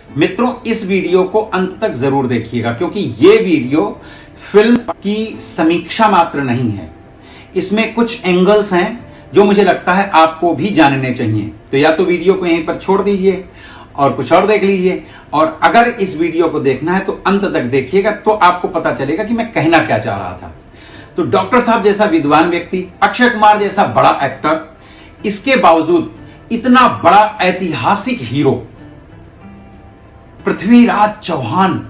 मित्रों, इस वीडियो को अंत तक जरूर देखिएगा क्योंकि ये वीडियो फिल्म की समीक्षा मात्र नहीं है। इसमें कुछ एंगल्स हैं जो मुझे लगता है आपको भी जानने चाहिए। तो या तो वीडियो को यहीं पर छोड़ दीजिए और कुछ और देख लीजिए, और अगर इस वीडियो को देखना है तो अंत तक देखिएगा, तो आपको पता चलेगा कि मैं कहना क्या चाह रहा था। तो डॉक्टर साहब जैसा विद्वान व्यक्ति, अक्षय कुमार जैसा बड़ा एक्टर, इसके बावजूद इतना बड़ा ऐतिहासिक हीरो पृथ्वीराज चौहान,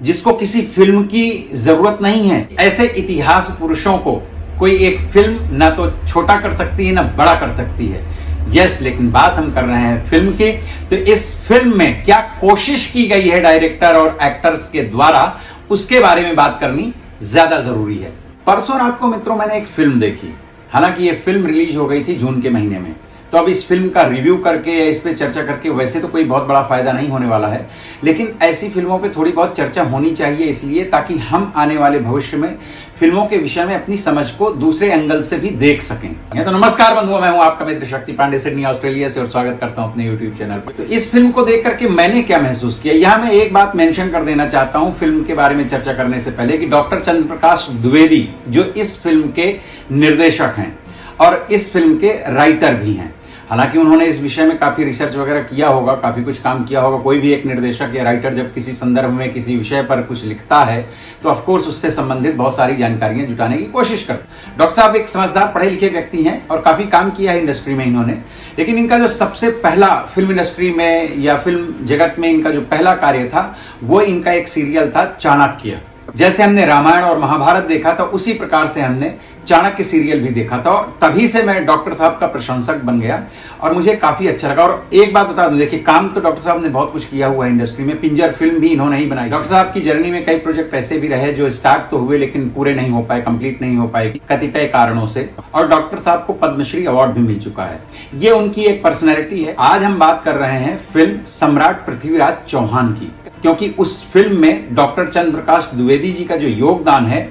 जिसको किसी फिल्म की जरूरत नहीं है, ऐसे इतिहास पुरुषों को कोई एक फिल्म ना तो छोटा कर सकती है ना बड़ा कर सकती है। यस, लेकिन बात हम कर रहे हैं फिल्म की। तो इस फिल्म में क्या कोशिश की गई है डायरेक्टर और एक्टर्स के द्वारा, उसके बारे में बात करनी ज्यादा जरूरी है। परसों रात को मित्रों मैंने एक फिल्म देखी। हालांकि ये फिल्म रिलीज हो गई थी जून के महीने में, तो अब इस फिल्म का रिव्यू करके या इस पे चर्चा करके वैसे तो कोई बहुत बड़ा फायदा नहीं होने वाला है, लेकिन ऐसी फिल्मों पे थोड़ी बहुत चर्चा होनी चाहिए, इसलिए ताकि हम आने वाले भविष्य में फिल्मों के विषय में अपनी समझ को दूसरे एंगल से भी मेंशन सकें। तो नमस्कार बंधुओं, मैं हूं आपका मित्र शक्ति पांडे, सिडनी ऑस्ट्रेलिया से, और स्वागत करता हूं अपने यूट्यूब चैनल पर। तो इस फिल्म को देख करके मैंने क्या महसूस किया, यहां मैं एक बात मेंशन कर देना चाहता हूं फिल्म के बारे में चर्चा करने से पहले, कि डॉक्टर चंद्र प्रकाश द्विवेदी जो इस फिल्म के निर्देशक हैं और इस फिल्म के राइटर भी हैं। हालांकि उन्होंने इस विषय में काफी रिसर्च वगैरह किया होगा, काफी कुछ काम किया होगा। कोई भी एक निर्देशक या राइटर जब किसी संदर्भ में किसी विषय पर कुछ लिखता है तो ऑफ कोर्स उससे संबंधित बहुत सारी जानकारियां जुटाने की कोशिश करते हैं। डॉक्टर साहब एक समझदार पढ़े लिखे व्यक्ति हैं और काफी काम किया है इंडस्ट्री में इन्होंने, लेकिन इनका जो सबसे पहला फिल्म इंडस्ट्री में या फिल्म जगत में इनका जो पहला कार्य था वो इनका एक सीरियल था चाणक्य। जैसे हमने रामायण और महाभारत देखा था, उसी प्रकार से हमने चाणक्य सीरियल भी देखा था, और तभी से मैं डॉक्टर साहब का प्रशंसक बन गया और मुझे काफी अच्छा लगा। और एक बात बता दूं, देखिए काम तो डॉक्टर साहब ने बहुत कुछ किया हुआ है इंडस्ट्री में। पिंजर फिल्म भी इन्होंने ही बनाई। डॉक्टर साहब की जर्नी में कई प्रोजेक्ट ऐसे भी रहे जो स्टार्ट तो हुए लेकिन पूरे नहीं हो पाए, कंप्लीट नहीं हो पाए कतिपय कारणों से, और डॉक्टर साहब को पद्मश्री अवार्ड भी मिल चुका है। ये उनकी एक पर्सनैलिटी है। आज हम बात कर रहे हैं फिल्म सम्राट पृथ्वीराज चौहान की, क्योंकि उस फिल्म में डॉक्टर चंद्र प्रकाश द्विवेदी जी का जो योगदान है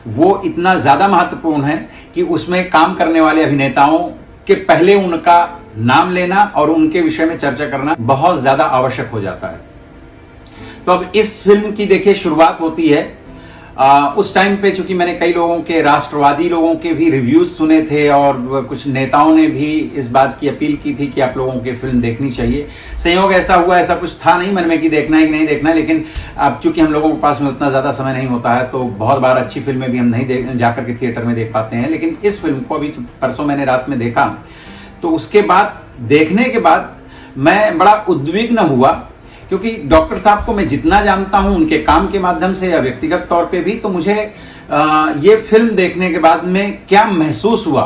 वो इतना ज्यादा महत्वपूर्ण है कि उसमें काम करने वाले अभिनेताओं के पहले उनका नाम लेना और उनके विषय में चर्चा करना बहुत ज्यादा आवश्यक हो जाता है। तो अब इस फिल्म की देखिए शुरुआत होती है उस टाइम पे, चूंकि मैंने कई लोगों के, राष्ट्रवादी लोगों के भी रिव्यूज सुने थे और कुछ नेताओं ने भी इस बात की अपील की थी कि आप लोगों की फिल्म देखनी चाहिए। संयोग ऐसा हुआ, ऐसा कुछ था नहीं मन में कि देखना है कि नहीं देखना है, लेकिन अब चूंकि हम लोगों के पास में उतना ज्यादा समय नहीं होता है तो बहुत बार अच्छी फिल्में भी हम नहीं जाकर के थिएटर में देख पाते हैं। लेकिन इस फिल्म को अभी परसों मैंने रात में देखा, तो उसके बाद देखने के बाद मैं बड़ा उद्विग्न हुआ, क्योंकि डॉक्टर साहब को मैं जितना जानता हूं उनके काम के माध्यम से या व्यक्तिगत तौर पे भी, तो मुझे ये फिल्म देखने के बाद में क्या महसूस हुआ,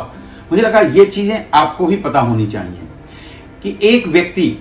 मुझे लगा ये चीजें आपको भी पता होनी चाहिए कि एक व्यक्ति,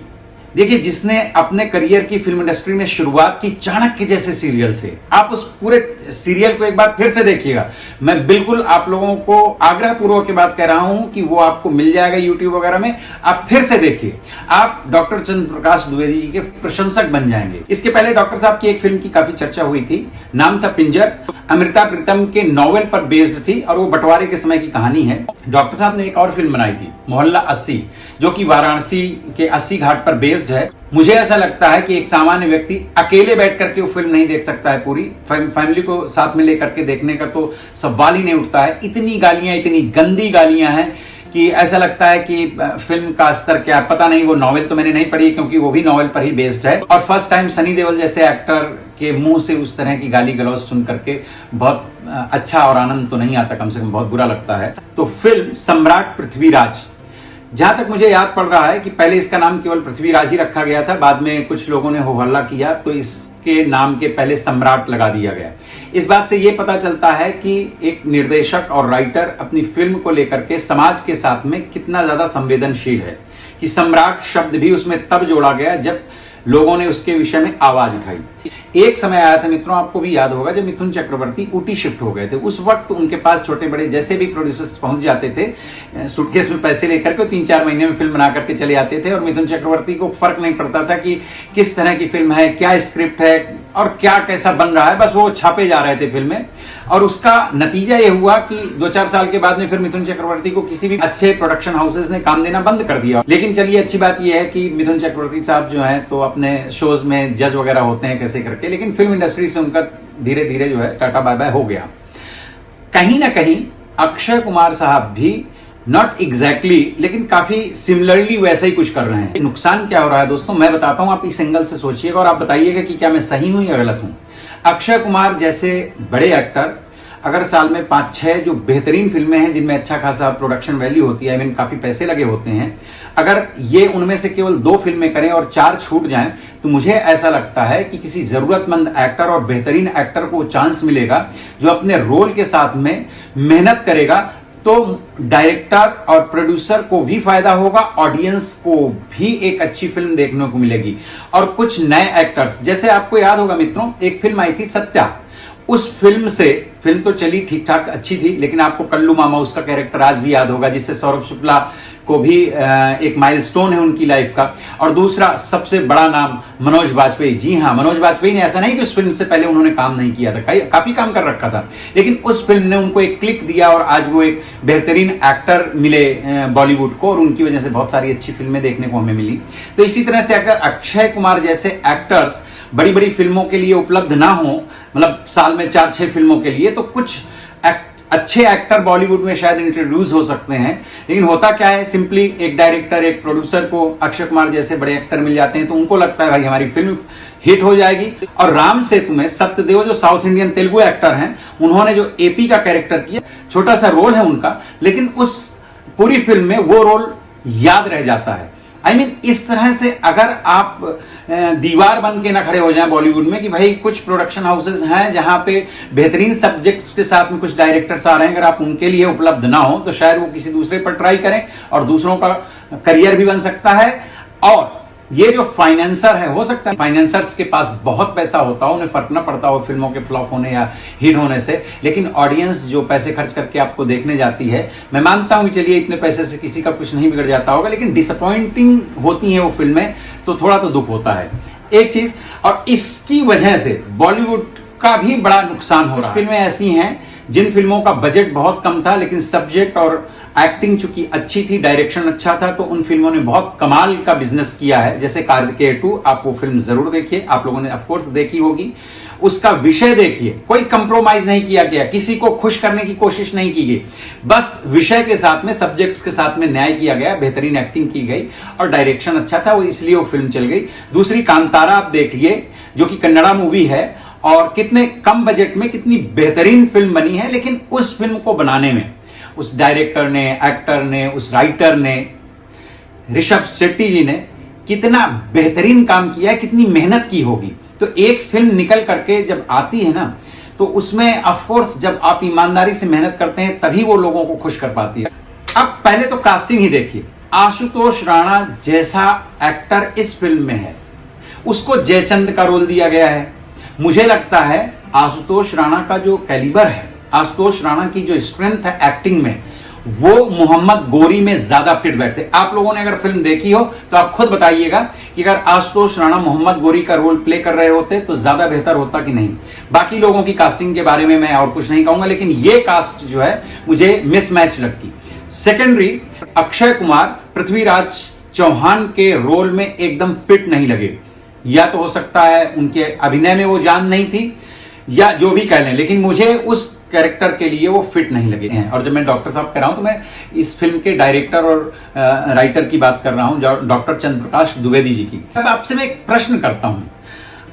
देखिए, जिसने अपने करियर की फिल्म इंडस्ट्री में शुरुआत की चाणक्य जैसे सीरियल से, आप उस पूरे सीरियल को एक बार फिर से देखिएगा। मैं बिल्कुल आप लोगों को आग्रह पूर्वक की बात कह रहा हूं कि वो आपको मिल जाएगा यूट्यूब वगैरह में, आप फिर से देखिए, आप डॉक्टर चंद्र प्रकाश द्विवेदी जी के प्रशंसक बन जाएंगे। इसके पहले डॉक्टर साहब की एक फिल्म की काफी चर्चा हुई थी, नाम था पिंजर, अमृता प्रीतम के नॉवेल पर बेस्ड थी और वो बंटवारे के समय की कहानी है। डॉक्टर साहब ने एक और फिल्म बनाई थी मोहल्ला 80, जो कि वाराणसी के 80 घाट पर बेस्ड है। मुझे ऐसा लगता है कि एक सामान्य व्यक्ति अकेले बैठ करके वो फिल्म नहीं देख सकता है, पूरी फैमिली को साथ में लेकर के देखने का तो सवाल ही नहीं उठता है। इतनी गालियां, इतनी गंदी गालियां हैं कि ऐसा लगता है कि फिल्म का स्तर क्या है पता नहीं। वो नॉवेल तो मैंने नहीं पढ़ी क्योंकि वो भी नॉवेल पर ही बेस्ड है, और फर्स्ट टाइम सनी देओल जैसे एक्टर के मुंह से उस तरह की गाली गलौज सुन करके बहुत अच्छा और आनंद तो नहीं आता, कम से कम बहुत बुरा लगता है। तो फिल्म सम्राट पृथ्वीराज, जहां तक मुझे याद पड़ रहा है कि पहले इसका नाम केवल पृथ्वीराज ही रखा गया था, बाद में कुछ लोगों ने हो हल्ला किया तो इसके नाम के पहले सम्राट लगा दिया गया। इस बात से यह पता चलता है कि एक निर्देशक और राइटर अपनी फिल्म को लेकर के समाज के साथ में कितना ज्यादा संवेदनशील है, कि सम्राट शब्द भी उसमें तब जोड़ा गया जब लोगों ने उसके विषय में आवाज उठाई। एक समय आया था मित्रों, आपको भी याद होगा, जब मिथुन चक्रवर्ती ऊटी शिफ्ट हो गए थे। उस वक्त उनके पास छोटे बड़े जैसे भी प्रोड्यूसर्स पहुंच जाते थे, सूटकेस में पैसे लेकर के 3-4 महीने में फिल्म बना करके चले आते थे, और मिथुन चक्रवर्ती को फर्क नहीं पड़ता था कि किस तरह की फिल्म है, क्या स्क्रिप्ट है और क्या कैसा बन रहा है, बस वो छापे जा रहे थे फिल्में। और उसका नतीजा ये हुआ कि 2-4 साल के बाद में फिर मिथुन चक्रवर्ती को किसी भी अच्छे प्रोडक्शन हाउसेस ने काम देना बंद कर दिया। लेकिन चलिए अच्छी बात यह है कि मिथुन चक्रवर्ती साहब जो हैं तो अपने शोज में जज वगैरह होते हैं कैसे करके, लेकिन फिल्म इंडस्ट्री से उनका धीरे धीरे जो है टाटा बाय बाय हो गया। कहीं ना कहीं अक्षय कुमार साहब भी नॉट एग्जैक्टली लेकिन काफी सिमिलरली वैसा ही कुछ कर रहे हैं। नुकसान क्या हो रहा है दोस्तों, मैं बताता हूं, आप इस एंगल से सोचिएगा और आप बताइएगा कि क्या मैं सही हूं या गलत हूं। अक्षय कुमार जैसे बड़े एक्टर अगर साल में 5-6 जो बेहतरीन फिल्में हैं जिनमें अच्छा खासा प्रोडक्शन वैल्यू होती है, काफी पैसे लगे होते हैं, अगर ये उनमें से केवल 2 फिल्में करें और 4 छूट जाएं, तो मुझे ऐसा लगता है कि किसी जरूरतमंद एक्टर और बेहतरीन एक्टर को चांस मिलेगा जो अपने रोल के साथ में मेहनत करेगा, तो डायरेक्टर और प्रोड्यूसर को भी फायदा होगा, ऑडियंस को भी एक अच्छी फिल्म देखने को मिलेगी। और कुछ नए एक्टर्स, जैसे आपको याद होगा मित्रों, एक फिल्म आई थी सत्या, उस फिल्म से, फिल्म तो चली ठीक ठाक अच्छी थी, लेकिन आपको कल्लू मामा उसका कैरेक्टर आज भी याद होगा, जिससे सौरभ शुक्ला को भी एक माइलस्टोन है उनकी लाइफ का। और दूसरा सबसे बड़ा नाम मनोज बाजपेयी। जी हाँ, मनोज बाजपेयी ने, ऐसा नहीं कि उस फिल्म से पहले उन्होंने काम नहीं किया था, काफी काम कर रखा था, लेकिन उस फिल्म ने उनको एक क्लिक दिया और आज वो एक बेहतरीन एक्टर मिले बॉलीवुड को, और उनकी वजह से बहुत सारी अच्छी फिल्में देखने को हमें मिली। तो इसी तरह से अगर अक्षय कुमार जैसे एक्टर्स बड़ी बड़ी फिल्मों के लिए उपलब्ध ना हो, मतलब साल में 4-6 फिल्मों के लिए, तो कुछ अच्छे एक्टर बॉलीवुड में शायद इंट्रोड्यूस हो सकते हैं। लेकिन होता क्या है, सिंपली एक डायरेक्टर, एक प्रोड्यूसर को अक्षय कुमार जैसे बड़े एक्टर मिल जाते हैं, तो उनको लगता है भाई हमारी फिल्म हिट हो जाएगी। और राम सेतु में सत्यदेव जो साउथ इंडियन तेलुगु एक्टर हैं, उन्होंने जो एपी का कैरेक्टर किया, छोटा सा रोल है उनका, लेकिन उस पूरी फिल्म में वो रोल याद रह जाता है। इस तरह से अगर आप दीवार बन के ना खड़े हो जाएं बॉलीवुड में कि भाई कुछ प्रोडक्शन हाउसेस हैं जहां पे बेहतरीन सब्जेक्ट्स के साथ में कुछ डायरेक्टर्स आ रहे हैं, अगर आप उनके लिए उपलब्ध ना हो तो शायद वो किसी दूसरे पर ट्राई करें और दूसरों का करियर भी बन सकता है। और ये जो फाइनेंसर है, हो सकता है फाइनेंसर्स के पास बहुत पैसा होता हो, उन्हें फर्क ना पड़ता हो फिल्मों के फ्लॉप होने या हिट होने से, लेकिन ऑडियंस जो पैसे खर्च करके आपको देखने जाती है, मैं मानता हूं चलिए इतने पैसे से किसी का कुछ नहीं बिगड़ जाता होगा, लेकिन डिसअपॉइंटिंग होती हैं वो फिल्में, तो थोड़ा तो दुख होता है एक चीज। और इसकी वजह से बॉलीवुड का भी बड़ा नुकसान हो रहा है। फिल्में ऐसी हैं जिन फिल्मों का बजट बहुत कम था, लेकिन सब्जेक्ट और एक्टिंग चूंकि अच्छी थी, डायरेक्शन अच्छा था, तो उन फिल्मों ने बहुत कमाल का बिजनेस किया है। जैसे कार्तिकेय 2, आप वो फिल्म जरूर देखिए, आप लोगों ने ऑफकोर्स देखी होगी। उसका विषय देखिए, कोई कंप्रोमाइज नहीं किया गया, किसी को खुश करने की कोशिश नहीं की गई, बस विषय के साथ में, सब्जेक्ट के साथ में न्याय किया गया, बेहतरीन एक्टिंग की गई और डायरेक्शन अच्छा था, वो इसलिए वो फिल्म चल गई। दूसरी कांतारा आप देखिए, जो कि कन्नड़ा मूवी है, और कितने कम बजट में कितनी बेहतरीन फिल्म बनी है, लेकिन उस फिल्म को बनाने में उस डायरेक्टर ने, एक्टर ने, उस राइटर ने, ऋषभ शेट्टी जी ने कितना बेहतरीन काम किया है, कितनी मेहनत की होगी। तो एक फिल्म निकल करके जब आती है ना, तो उसमें ऑफकोर्स जब आप ईमानदारी से मेहनत करते हैं तभी वो लोगों को खुश कर पाती है। अब पहले तो कास्टिंग ही देखिए, आशुतोष राणा जैसा एक्टर इस फिल्म में है, उसको जयचंद का रोल दिया गया है। मुझे लगता है आशुतोष राणा का जो कैलिबर है, आशुतोष राणा की जो स्ट्रेंथ है एक्टिंग में, वो मोहम्मद गोरी में ज्यादा फिट बैठते। आप लोगों ने अगर फिल्म देखी हो तो आप खुद बताइएगा कि अगर आशुतोष राणा मोहम्मद गोरी का रोल प्ले कर रहे होते तो ज्यादा बेहतर होता कि नहीं। बाकी लोगों की कास्टिंग के बारे में मैं और कुछ नहीं कहूंगा, लेकिन ये कास्ट जो है मुझे मिसमैच लगती। सेकेंडरी, अक्षय कुमार पृथ्वीराज चौहान के रोल में एकदम फिट नहीं लगे। या तो हो सकता है उनके अभिनय में वो जान नहीं थी, या जो भी कह लें, लेकिन मुझे उस कैरेक्टर के लिए वो फिट नहीं लगे हैं। और जब मैं डॉक्टर साहब कह रहा हूं तो मैं इस फिल्म के डायरेक्टर और राइटर की बात कर रहा हूं, डॉक्टर चंद्रप्रकाश द्विवेदी जी की। अब आपसे मैं एक प्रश्न करता हूं,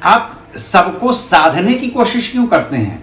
आप सबको साधने की कोशिश क्यों करते हैं?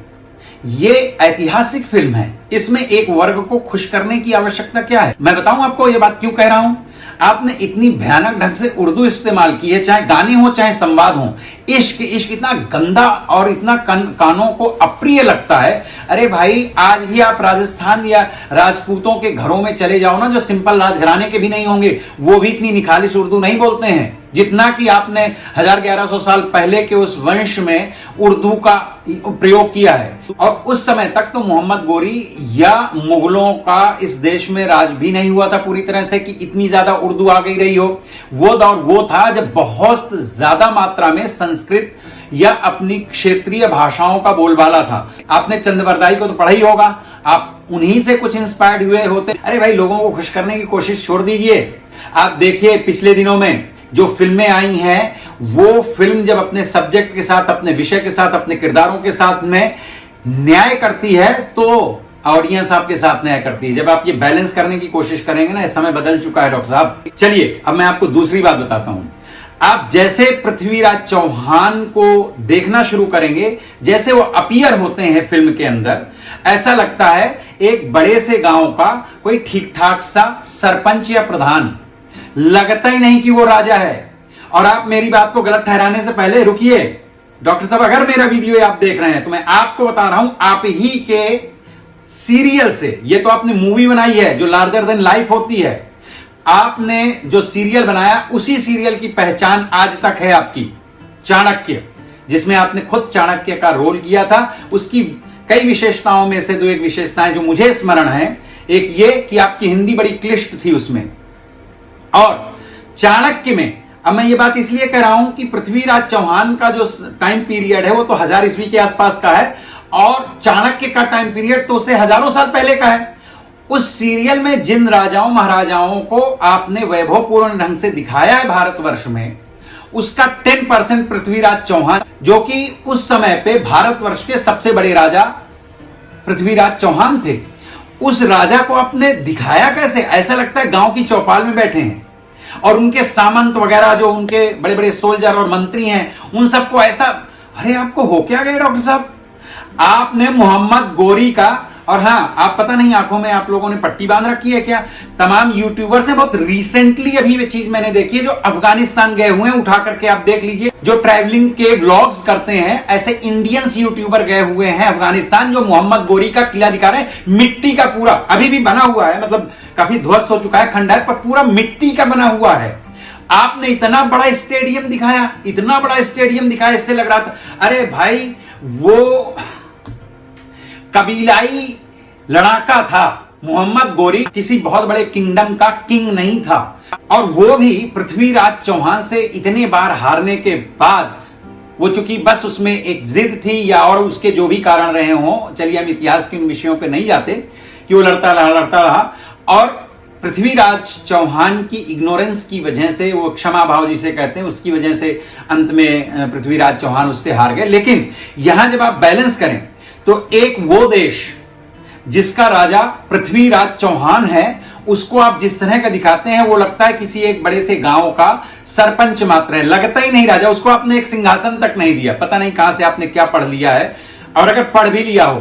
ये ऐतिहासिक फिल्म है, इसमें एक वर्ग को खुश करने की आवश्यकता क्या है? मैं बताऊं आपको ये बात क्यों कह रहा हूं। आपने इतनी भयानक ढंग से उर्दू इस्तेमाल की है, चाहे गाने हो चाहे संवाद हो। इश्क इश्क इतना गंदा और इतना कानों को अप्रिय लगता है। अरे भाई, आज भी आप राजस्थान या राजपूतों के घरों में चले जाओ ना, जो सिंपल राजघराने के भी नहीं होंगे, वो भी इतनी निखालिस उर्दू नहीं बोलते हैं जितना कि आपने 1100 साल पहले के उस वंश में उर्दू का प्रयोग किया है। और उस समय तक तो मोहम्मद गोरी या मुगलों का इस देश में राज भी नहीं हुआ था पूरी तरह से कि इतनी ज्यादा उर्दू आ गई रही हो। वो दौर वो था जब बहुत ज्यादा मात्रा में संस्कृत या अपनी क्षेत्रीय भाषाओं का बोलबाला था। आपने चंद्रवरदाई को तो पढ़ा ही होगा, आप उन्हीं से कुछ इंस्पायर्ड हुए होते। अरे भाई, लोगों को खुश करने की कोशिश छोड़ दीजिए। आप देखिए पिछले दिनों में जो फिल्में आई हैं, वो फिल्म जब अपने सब्जेक्ट के साथ, अपने विषय के साथ, अपने किरदारों के साथ में न्याय करती है तो ऑडियंस आपके साथ न्याय करती है। जब आप ये बैलेंस करने की कोशिश करेंगे ना, इस समय बदल चुका है डॉक्टर साहब। चलिए अब मैं आपको दूसरी बात बताता हूं। आप जैसे पृथ्वीराज चौहान को देखना शुरू करेंगे, जैसे वो अपीयर होते हैं फिल्म के अंदर, ऐसा लगता है एक बड़े से गांव का कोई ठीक ठाक सा सरपंच या प्रधान, लगता ही नहीं कि वो राजा है। और आप मेरी बात को गलत ठहराने से पहले रुकिए डॉक्टर साहब, अगर मेरा वीडियो आप देख रहे हैं तो मैं आपको बता रहा हूं, आप ही के सीरियल से, ये तो आपने मूवी बनाई है जो लार्जर देन लाइफ होती है, आपने जो सीरियल बनाया उसी सीरियल की पहचान आज तक है आपकी, चाणक्य, जिसमें आपने खुद चाणक्य का रोल किया था। उसकी कई विशेषताओं में से दो एक विशेषताएं जो मुझे स्मरण है, एक ये कि आपकी हिंदी बड़ी क्लिष्ट थी उसमें। और चाणक्य में, अब मैं ये बात इसलिए कह रहा हूं कि पृथ्वीराज चौहान का जो टाइम पीरियड है वो तो 1000 ईस्वी के आसपास का है, और चाणक्य का टाइम पीरियड तो उससे हजारों साल पहले का है। उस सीरियल में जिन राजाओं महाराजाओं को आपने वैभवपूर्ण ढंग से दिखाया है भारतवर्ष में, उसका 10% पृथ्वीराज चौहान, जो कि उस समय पे भारतवर्ष के सबसे बड़े राजा पृथ्वीराज चौहान थे, उस राजा को आपने दिखाया कैसे? ऐसा लगता है गांव की चौपाल में बैठे हैं और उनके सामंत वगैरह जो उनके बड़े बड़े सोल्जर और मंत्री हैं, उन सबको ऐसा, अरे आपको हो क्या गया डॉक्टर साहब? आपने मोहम्मद गोरी का, और हाँ, आप पता नहीं आंखों में आप लोगों ने पट्टी बांध रखी है क्या? तमाम यूट्यूबर से बहुत रिसेंटली अभी ये चीज मैंने देखी है, जो अफगानिस्तान गए हुए हैं, उठा करके आप देख लीजिए, जो ट्रैवलिंग के व्लॉग्स करते हैं, ऐसे इंडियंस यूट्यूबर गए हुए हैं अफगानिस्तान, जो मोहम्मद गोरी का किला दिखा रहे हैं, मिट्टी का पूरा, अभी भी बना हुआ है, मतलब काफी ध्वस्त हो चुका है, खंडहर, पर पूरा मिट्टी का बना हुआ है। आपने इतना बड़ा स्टेडियम दिखाया, इतना बड़ा स्टेडियम दिखाया, इससे लग रहा था अरे भाई वो कबीलाई लड़ाका था। मोहम्मद गोरी किसी बहुत बड़े किंगडम का किंग नहीं था, और वो भी पृथ्वीराज चौहान से इतने बार हारने के बाद, वो चूंकि बस उसमें एक जिद थी या और उसके जो भी कारण रहे हों, चलिए हम इतिहास के उन विषयों पे नहीं जाते, कि वो लड़ता रहा, और पृथ्वीराज चौहान की इग्नोरेंस की वजह से, वो क्षमा भाव जिसे कहते हैं, उसकी वजह से अंत में पृथ्वीराज चौहान उससे हार गए। लेकिन यहां जब आप बैलेंस करें तो एक वो देश जिसका राजा पृथ्वीराज चौहान है, उसको आप जिस तरह का दिखाते हैं, वो लगता है किसी एक बड़े से गांव का सरपंच मात्र है, लगता ही नहीं राजा। उसको आपने एक सिंहासन तक नहीं दिया, पता नहीं कहां से आपने क्या पढ़ लिया है, और अगर पढ़ भी लिया हो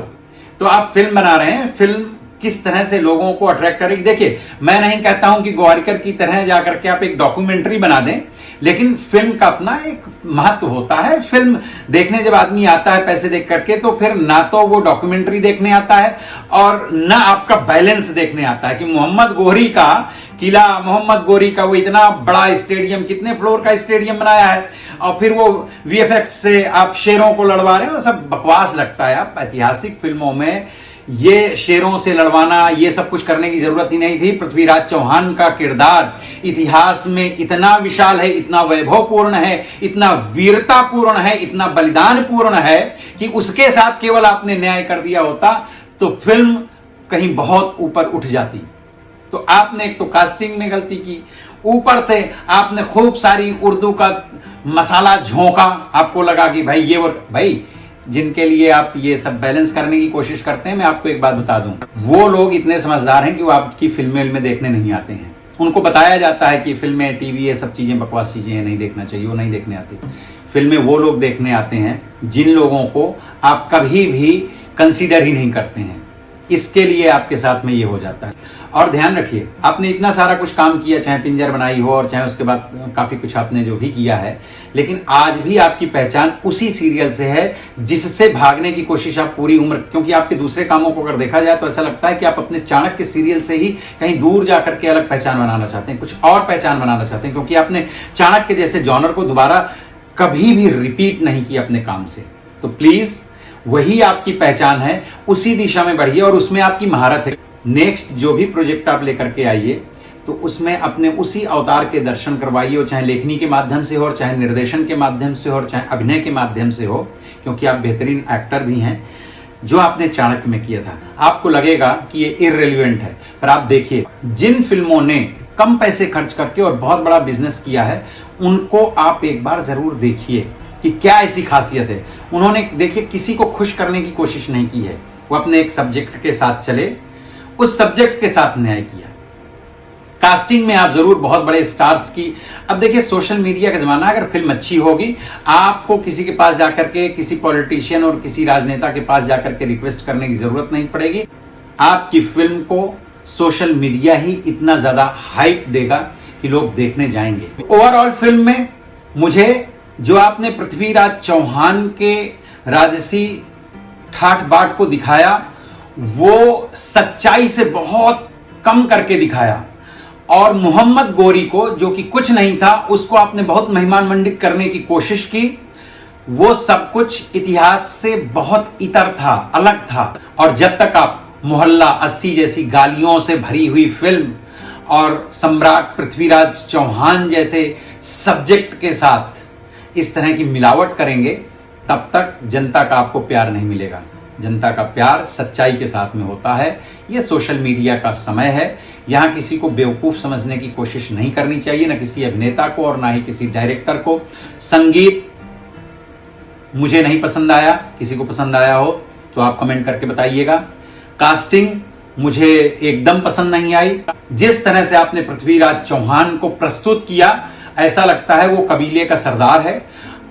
तो आप फिल्म बना रहे हैं, फिल्म किस तरह से लोगों को अट्रैक्ट करेगी। देखिए, मैं नहीं कहता हूं कि गोवारिकर की तरह जाकर के आप एक डॉक्यूमेंट्री बना दें, लेकिन फिल्म का अपना एक महत्व होता है। फिल्म देखने जब आदमी आता है पैसे देख करके, तो फिर ना तो वो डॉक्यूमेंट्री देखने आता है और ना आपका बैलेंस देखने आता है कि मोहम्मद गोरी का किला, मोहम्मद गोरी का वो इतना बड़ा स्टेडियम, कितने फ्लोर का स्टेडियम बनाया है, और फिर वो वीएफएक्स से आप शेरों को लड़वा रहे हैं, वो सब बकवास लगता है। आप ऐतिहासिक फिल्मों में ये शेरों से लड़वाना, ये सब कुछ करने की जरूरत ही नहीं थी। पृथ्वीराज चौहान का किरदार इतिहास में इतना विशाल है, इतना वैभवपूर्ण है, इतना वीरतापूर्ण है, इतना बलिदानपूर्ण है कि उसके साथ केवल आपने न्याय कर दिया होता तो फिल्म कहीं बहुत ऊपर उठ जाती। तो आपने एक तो कास्टिंग में गलती की, ऊपर से आपने खूब सारी उर्दू का मसाला झोंका, आपको लगा कि भाई ये वो, भाई जिनके लिए आप ये सब बैलेंस करने की कोशिश करते हैं, मैं आपको एक बात बता दूं, वो लोग इतने समझदार हैं कि वो आपकी फिल्में देखने नहीं आते हैं। उनको बताया जाता है कि फिल्में, टीवी, ये सब चीजें बकवास चीजें हैं, नहीं देखना चाहिए, वो नहीं देखने आते। फिल्में वो लोग देखने आते हैं जिन लोगों को आप कभी भी कंसीडर ही नहीं करते हैं। इसके लिए आपके साथ में ये हो जाता है। और ध्यान रखिए, आपने इतना सारा कुछ काम किया, चाहे पिंजर बनाई हो और चाहे उसके बाद काफी कुछ आपने जो भी किया है, लेकिन आज भी आपकी पहचान उसी सीरियल से है जिससे भागने की कोशिश आप पूरी उम्र, क्योंकि आपके दूसरे कामों को अगर देखा जाए तो ऐसा लगता है कि आप अपने चाणक्य सीरियल से ही कहीं दूर जाकर के अलग पहचान बनाना चाहते हैं, कुछ और पहचान बनाना चाहते हैं, क्योंकि आपने चाणक्य जैसे जॉनर को दोबारा कभी भी रिपीट नहीं किया अपने काम से। तो प्लीज, वही आपकी पहचान है, उसी दिशा में बढ़िए और उसमें आपकी महारत है। नेक्स्ट जो भी प्रोजेक्ट आप लेकर के आइए, तो उसमें अपने उसी अवतार के दर्शन करवाइए, और चाहे लेखनी के माध्यम से हो, और चाहे निर्देशन के माध्यम से हो, और चाहे अभिनय के माध्यम से हो, क्योंकि आप बेहतरीन एक्टर भी हैं। जो आपने चाणक्य में किया था, आपको लगेगा कि ये इररिलेवेंट है, पर आप देखिए जिन फिल्मों ने कम पैसे खर्च करके और बहुत बड़ा बिजनेस किया है, उनको आप एक बार जरूर देखिए कि क्या ऐसी खासियत है। उन्होंने देखिए किसी को खुश करने की कोशिश नहीं की है, वो अपने एक सब्जेक्ट के साथ चले, उस सब्जेक्ट के साथ न्याय किया। कास्टिंग में आप जरूर बहुत बड़े स्टार्स की, अब देखिए सोशल मीडिया का जमाना, अगर फिल्म अच्छी होगी आपको किसी के पास जाकर के, किसी पॉलिटिशियन और किसी राजनेता के पास जाकर के रिक्वेस्ट करने की जरूरत नहीं पड़ेगी। आपकी फिल्म को सोशल मीडिया ही इतना ज्यादा हाइप देगा कि लोग देखने जाएंगे। ओवरऑल फिल्म में मुझे जो आपने पृथ्वीराज चौहान के राजसी ठाठ बाट को दिखाया, वो सच्चाई से बहुत कम करके दिखाया, और मोहम्मद गोरी को जो कि कुछ नहीं था, उसको आपने बहुत महिमानमंडित करने की कोशिश की। वो सब कुछ इतिहास से बहुत इतर था, अलग था। और जब तक आप मोहल्ला 80 जैसी गालियों से भरी हुई फिल्म और सम्राट पृथ्वीराज चौहान जैसे सब्जेक्ट के साथ इस तरह की मिलावट करेंगे, तब तक जनता का आपको प्यार नहीं मिलेगा। जनता का प्यार सच्चाई के साथ में होता है। ये सोशल मीडिया का समय है, यहाँ किसी को बेवकूफ समझने की कोशिश नहीं करनी चाहिए, न किसी अभिनेता को और ना ही किसी डायरेक्टर को। संगीत मुझे नहीं पसंद आया, किसी को पसंद आया हो तो आप कमेंट करके बताइएगा। कास्टिंग मुझे एकदम पसंद नहीं आई। जिस तरह से आपने पृथ्वीराज चौहान को प्रस्तुत किया, ऐसा लगता है वो कबीले का सरदार है।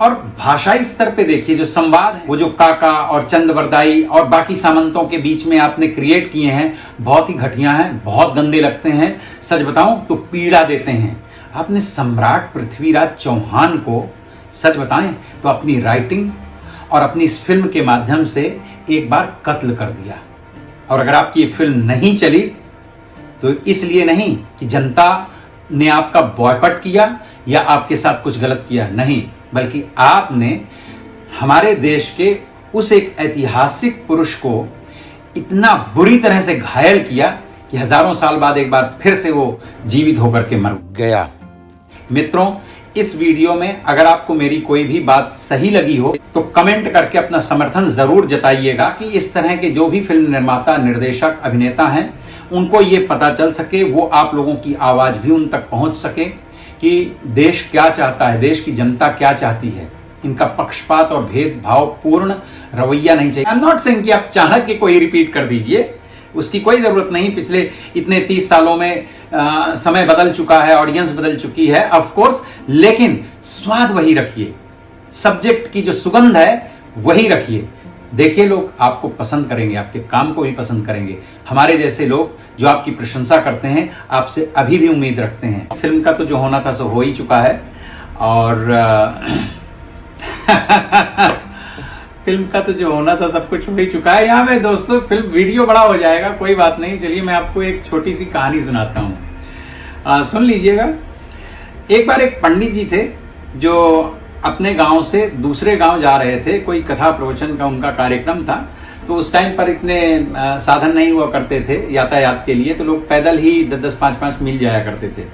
और भाषाई स्तर पे देखिए जो संवाद है, वो जो काका और चंदवरदाई और बाकी सामंतों के बीच में आपने क्रिएट किए हैं, बहुत ही घटिया हैं, बहुत गंदे लगते हैं। सच बताऊं तो पीड़ा देते हैं। आपने सम्राट पृथ्वीराज चौहान को, सच बताएं तो अपनी राइटिंग और अपनी इस फिल्म के माध्यम से एक बार कत्ल कर दिया। और अगर आपकी ये फिल्म नहीं चली तो इसलिए नहीं कि जनता ने आपका बॉयकॉट किया या आपके साथ कुछ गलत किया, नहीं, बल्कि आपने हमारे देश के उस एक ऐतिहासिक पुरुष को इतना बुरी तरह से घायल किया कि हजारों साल बाद एक बार फिर से वो जीवित होकर के मर गया। मित्रों, इस वीडियो में अगर आपको मेरी कोई भी बात सही लगी हो तो कमेंट करके अपना समर्थन जरूर जताइएगा कि इस तरह के जो भी फिल्म निर्माता, निर्देशक, अभिनेता हैं, उनको ये पता चल सके, वो आप लोगों की आवाज भी उन तक पहुंच सके कि देश क्या चाहता है, देश की जनता क्या चाहती है। इनका पक्षपात और भेदभाव पूर्ण रवैया नहीं चाहिए। आई एम नॉट सेइंग कि आप चाणक्य को ही रिपीट कर दीजिए, उसकी कोई जरूरत नहीं। पिछले इतने 30 सालों में समय बदल चुका है, ऑडियंस बदल चुकी है ऑफ कोर्स, लेकिन स्वाद वही रखिए, सब्जेक्ट की जो सुगंध है वही रखिए। देखिए लोग आपको पसंद करेंगे, आपके काम को भी पसंद करेंगे। हमारे जैसे लोग जो आपकी प्रशंसा करते हैं, आपसे अभी भी उम्मीद रखते हैं। फिल्म का तो जो होना था सो हो ही चुका है, और फिल्म का तो जो होना था सब कुछ हो ही चुका है। यहाँ में दोस्तों फिल्म वीडियो बड़ा हो जाएगा, कोई बात नहीं। चलिए मैं आपको एक छोटी सी कहानी सुनाता हूँ, सुन लीजिएगा। एक बार एक पंडित जी थे जो अपने गांव से दूसरे गांव जा रहे थे, कोई कथा प्रवचन का उनका कार्यक्रम था। तो उस टाइम पर इतने साधन नहीं हुआ करते थे यातायात के लिए, तो लोग पैदल ही 10-10, 5-5 मील जाया करते थे।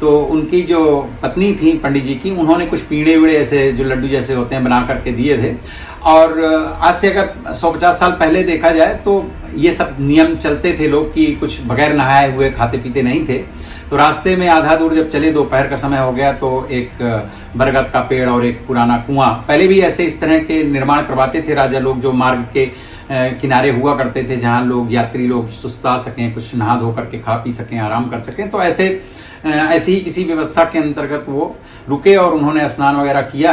तो उनकी जो पत्नी थी पंडित जी की, उन्होंने कुछ पीड़े वीड़े ऐसे जो लड्डू जैसे होते हैं बना करके दिए थे। और आज से अगर 150 साल पहले देखा जाए तो ये सब नियम चलते थे लोग कि कुछ बगैर नहाए हुए खाते पीते नहीं थे। तो रास्ते में आधा दूर जब चले, दोपहर का समय हो गया, तो एक बरगद का पेड़ और एक पुराना कुआं, पहले भी ऐसे इस तरह के निर्माण करवाते थे राजा लोग, जो मार्ग के किनारे हुआ करते थे, जहां लोग, यात्री लोग सुस्ता सकें, कुछ नहा धो करके खा पी सकें, आराम कर सकें। तो ऐसी ही किसी व्यवस्था के अंतर्गत वो रुके और उन्होंने स्नान वगैरह किया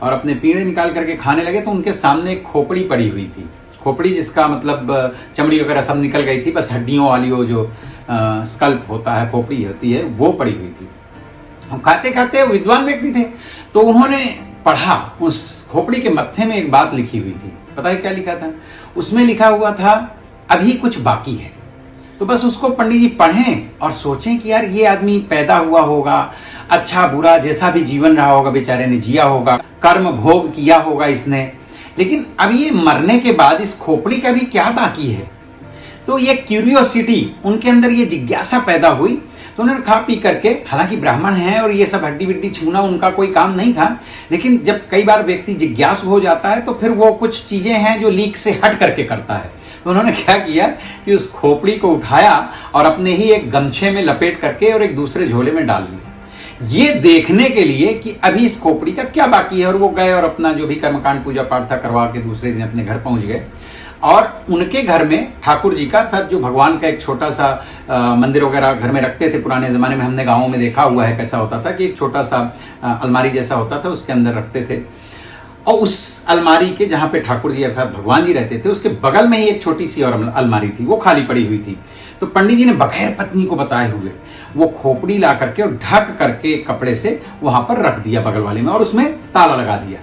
और अपने पीड़े निकाल करके खाने लगे। तो उनके सामने एक खोपड़ी पड़ी हुई थी, खोपड़ी जिसका मतलब चमड़ी वगैरह सब निकल गई थी, बस हड्डियों वाली वो जो स्कल्प होता है, खोपड़ी होती है, वो पड़ी हुई थी। खाते खाते विद्वान व्यक्ति थे, तो उन्होंने पढ़ा, उस खोपड़ी के मत्थे में एक बात लिखी हुई थी। पता है क्या लिखा था? उसमें लिखा हुआ था, अभी कुछ बाकी है। तो बस उसको पंडित जी पढ़ें और सोचें कि यार ये आदमी पैदा हुआ होगा, अच्छा बुरा जैसा भी जीवन रहा होगा, बेचारे ने जिया होगा, कर्म भोग किया होगा इसने, लेकिन अब ये मरने के बाद इस खोपड़ी का भी क्या बाकी है? तो ये क्यूरियोसिटी उनके अंदर, ये जिज्ञासा पैदा हुई। तो उन्होंने खा पी करके, हालांकि ब्राह्मण हैं और ये सब हड्डी बिड्डी छूना उनका कोई काम नहीं था, लेकिन जब कई बार व्यक्ति जिज्ञासु हो जाता है तो फिर वो कुछ चीजें हैं जो लीक से हट करके करता है। तो उन्होंने क्या किया कि उस खोपड़ी को उठाया और अपने ही एक गमछे में लपेट करके और एक दूसरे झोले में डाल लिया, ये देखने के लिए कि अभी इस खोपड़ी का क्या बाकी है। और वो गए और अपना जो भी कर्मकांड पूजा पाठ था करवा के दूसरे दिन अपने घर पहुंच गए। और उनके घर में ठाकुर जी का, अर्थात जो भगवान का एक छोटा सा मंदिर वगैरह घर में रखते थे पुराने जमाने में, हमने गाँवों में देखा हुआ है कैसा होता था कि एक छोटा सा अलमारी जैसा होता था, उसके अंदर रखते थे। और उस अलमारी के जहाँ पे ठाकुर जी अर्थात भगवान जी रहते थे, उसके बगल में ही एक छोटी सी और अलमारी थी, वो खाली पड़ी हुई थी। तो पंडित जी ने बगैर पत्नी को बताए हुए वो खोपड़ी ला करके और ढक करके कपड़े से वहां पर रख दिया बगल वाले में, और उसमें ताला लगा दिया।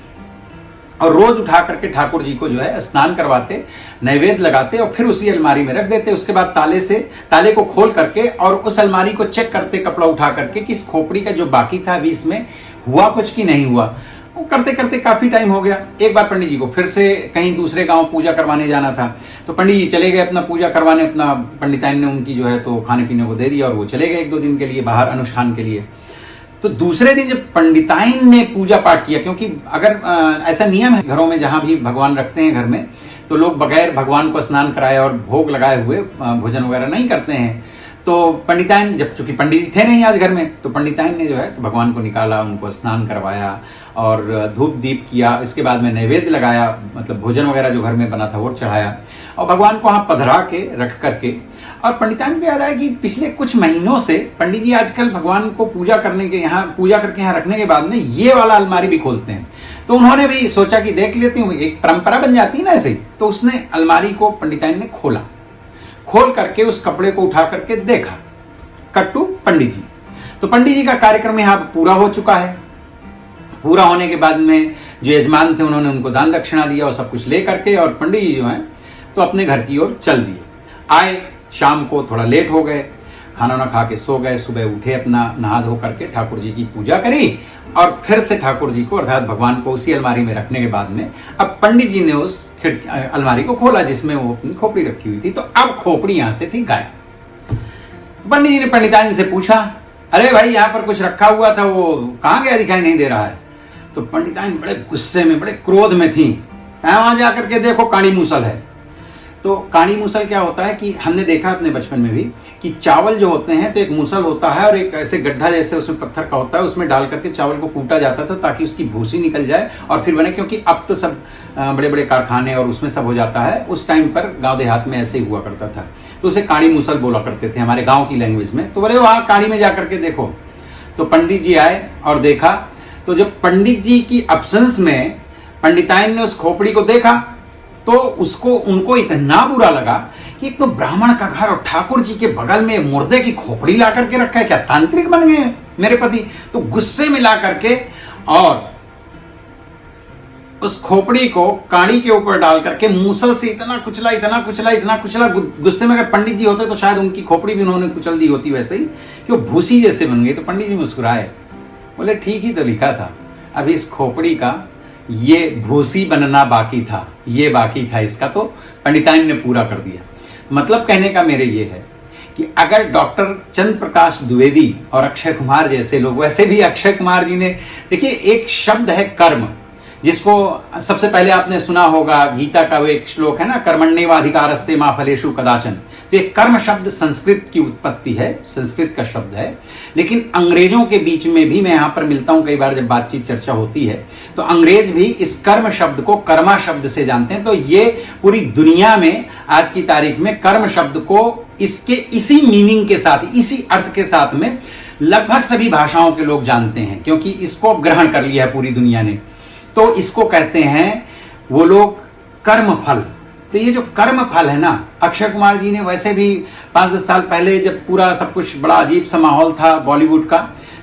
और रोज उठा करके ठाकुर जी को जो है स्नान करवाते, नैवेद्य लगाते और फिर उसी अलमारी में रख देते। उसके बाद ताले को खोल करके और उस अलमारी को चेक करते कपड़ा उठा करके कि इस खोपड़ी का जो बाकी था अभी इसमें हुआ कुछ कि नहीं हुआ। वो करते करते काफी टाइम हो गया। एक बार पंडित जी को फिर से कहीं दूसरे गांव पूजा करवाने जाना था, तो पंडित जी चले गए अपना पूजा करवाने। अपना पंडिताइन ने उनकी जो है तो खाने पीने को दे दिया और वो चले गए 1-2 दिन के लिए बाहर अनुष्ठान के लिए। तो दूसरे दिन जब पंडिताइन ने पूजा पाठ किया, क्योंकि अगर ऐसा नियम है घरों में जहां भी भगवान रखते हैं घर में, तो लोग बगैर भगवान को स्नान कराए और भोग लगाए हुए भोजन वगैरह नहीं करते हैं। तो पंडिताइन, जब चूंकि पंडित जी थे नहीं आज घर में, तो पंडिताइन ने जो है तो भगवान को निकाला, उनको स्नान करवाया और धूप दीप किया। इसके बाद में नैवेद्य लगाया, मतलब भोजन वगैरह जो घर में बना था वो चढ़ाया और भगवान को वहां पधरा के रख करके। और पंडिताइन को याद आया कि पिछले कुछ महीनों से पंडित जी आजकल भगवान को पूजा करके यहाँ रखने के बाद में ये वाला अलमारी भी खोलते हैं। तो उन्होंने भी सोचा कि देख लेती हूँ, एक परंपरा बन जाती है ना ऐसे ही। तो उसने अलमारी को पंडिताइन ने खोल करके उस कपड़े को उठा करके देखा, कट्टू पंडित जी। तो पंडित जी का कार्यक्रम यहाँ पूरा हो चुका है। पूरा होने के बाद में जो यजमान थे उन्होंने उनको दान दक्षिणा दिया और सब कुछ ले करके, और पंडित जी जो हैं तो अपने घर की ओर चल दिए। आए शाम को, थोड़ा लेट हो गए, खाना ना खा के सो गए। सुबह उठे, अपना नहा धो करके ठाकुर जी की पूजा करी और फिर से ठाकुर जी को अर्थात भगवान को उसी अलमारी में रखने के बाद में अब पंडित जी ने उस अलमारी को खोला जिसमें वो अपनी खोपड़ी रखी हुई थी। तो अब खोपड़ी यहां से थी गायब। पंडित जी ने पंडिताइन से पूछा, अरे भाई यहाँ पर कुछ रखा हुआ था, वो कहाँ गया, दिखाई नहीं दे रहा है। तो पंडिताइन बड़े गुस्से में, बड़े क्रोध में थी। वहां जाकर के देखो काणी मूसल है। तो काणी मूसल क्या होता है कि हमने देखा अपने बचपन में भी कि चावल जो होते हैं तो एक मूसल होता है और एक ऐसे गड्ढा जैसे उसमें पत्थर का होता है, उसमें डाल करके चावल को कूटा जाता था ताकि उसकी भूसी निकल जाए और फिर बने। क्योंकि अब तो सब बड़े बड़े कारखाने और उसमें सब हो जाता है, उस टाइम पर गांव देहात में ऐसे ही हुआ करता था। तो उसे काणी मूसल बोला करते थे हमारे गाँव की लैंग्वेज में। तो बोले वहाँ काणी में जाकर के देखो। तो पंडित जी आए और देखा, तो जब पंडित जी की अब्सेंस में पंडिताइन ने उस खोपड़ी को देखा तो उनको इतना बुरा लगा कि एक तो ब्राह्मण का घर और ठाकुर जी के बगल में मुर्दे की खोपड़ी ला करके रखा है, क्या तांत्रिक बन गए मेरे पति। तो गुस्से में ला करके और उस खोपड़ी को काड़ी के ऊपर डाल करके मूसल से इतना कुचला। गुस्से में अगर पंडित जी होते तो शायद उनकी खोपड़ी भी उन्होंने कुचल दी होती वैसे ही कि वो भूसी जैसे बन गई। तो पंडित जी मुस्कुराए, बोले ठीक ही तो लिखा था, अभी इस खोपड़ी का ये भूसी बनना बाकी था, ये बाकी था इसका, तो पंडिताइन ने पूरा कर दिया। मतलब कहने का मेरे ये है कि अगर डॉक्टर चंद्र प्रकाश द्विवेदी और अक्षय कुमार जैसे लोग, वैसे भी अक्षय कुमार जी ने, देखिए एक शब्द है कर्म, जिसको सबसे पहले आपने सुना होगा, गीता का वो एक श्लोक है ना, कर्मण्येवाधिकारस्ते मा फलेषु कदाचन। तो ये कर्म शब्द संस्कृत की उत्पत्ति है, संस्कृत का शब्द है। लेकिन अंग्रेजों के बीच में भी मैं यहाँ पर मिलता हूँ कई बार, जब बातचीत चर्चा होती है तो अंग्रेज भी इस कर्म शब्द को कर्मा शब्द से जानते हैं। तो ये पूरी दुनिया में आज की तारीख में कर्म शब्द को इसके इसी मीनिंग के साथ, इसी अर्थ के साथ में लगभग सभी भाषाओं के लोग जानते हैं, क्योंकि इसको ग्रहण कर लिया है पूरी दुनिया ने। तो इसको कहते हैं वो लोग कर्म फल। तो ये जो कर्म फल है ना, अक्षय कुमार जी ने वैसे भी 5-10 साल पहले जब पूरा सब कुछ बड़ा अजीब सा माहौल था बॉलीवुड का,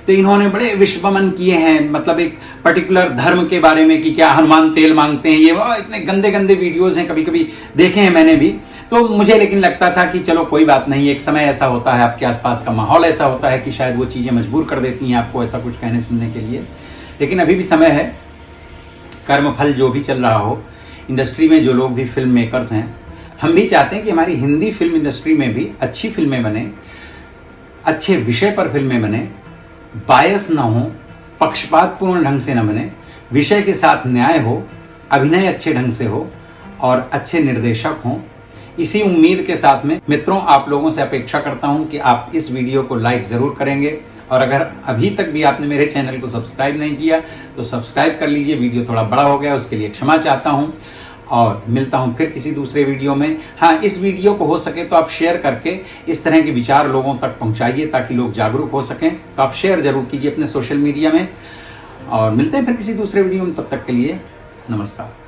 तो इन्होंने बड़े विश्वमन किए हैं, मतलब एक पर्टिकुलर धर्म के बारे में कि क्या हनुमान तेल मांगते हैं, ये इतने गंदे गंदे वीडियोस हैं, कभी कभी देखे हैं मैंने भी। तो मुझे लेकिन लगता था कि चलो कोई बात नहीं, एक समय ऐसा होता है, आपके आसपास का माहौल ऐसा होता है कि शायद वो चीजें मजबूर कर देती हैं आपको ऐसा कुछ कहने सुनने के लिए। लेकिन अभी भी समय है, कर्मफल जो भी चल रहा हो, इंडस्ट्री में जो लोग भी फिल्म मेकर्स हैं, हम भी चाहते हैं कि हमारी हिंदी फिल्म इंडस्ट्री में भी अच्छी फिल्में बने, अच्छे विषय पर फिल्में बने, बायस ना हो, पक्षपातपूर्ण ढंग से न बने, विषय के साथ न्याय हो, अभिनय अच्छे ढंग से हो और अच्छे निर्देशक हों। इसी उम्मीद के साथ में मित्रों, आप लोगों से अपेक्षा करता हूं कि आप इस वीडियो को लाइक जरूर करेंगे और अगर अभी तक भी आपने मेरे चैनल को सब्सक्राइब नहीं किया तो सब्सक्राइब कर लीजिए। वीडियो थोड़ा बड़ा हो गया, उसके लिए क्षमा चाहता हूं और मिलता हूं फिर किसी दूसरे वीडियो में। हाँ, इस वीडियो को हो सके तो आप शेयर करके इस तरह के विचार लोगों तक पहुंचाइए ताकि लोग जागरूक हो सकें। तो आप शेयर जरूर कीजिए अपने सोशल मीडिया में और मिलते हैं फिर किसी दूसरे वीडियो में। तब तक के लिए नमस्कार।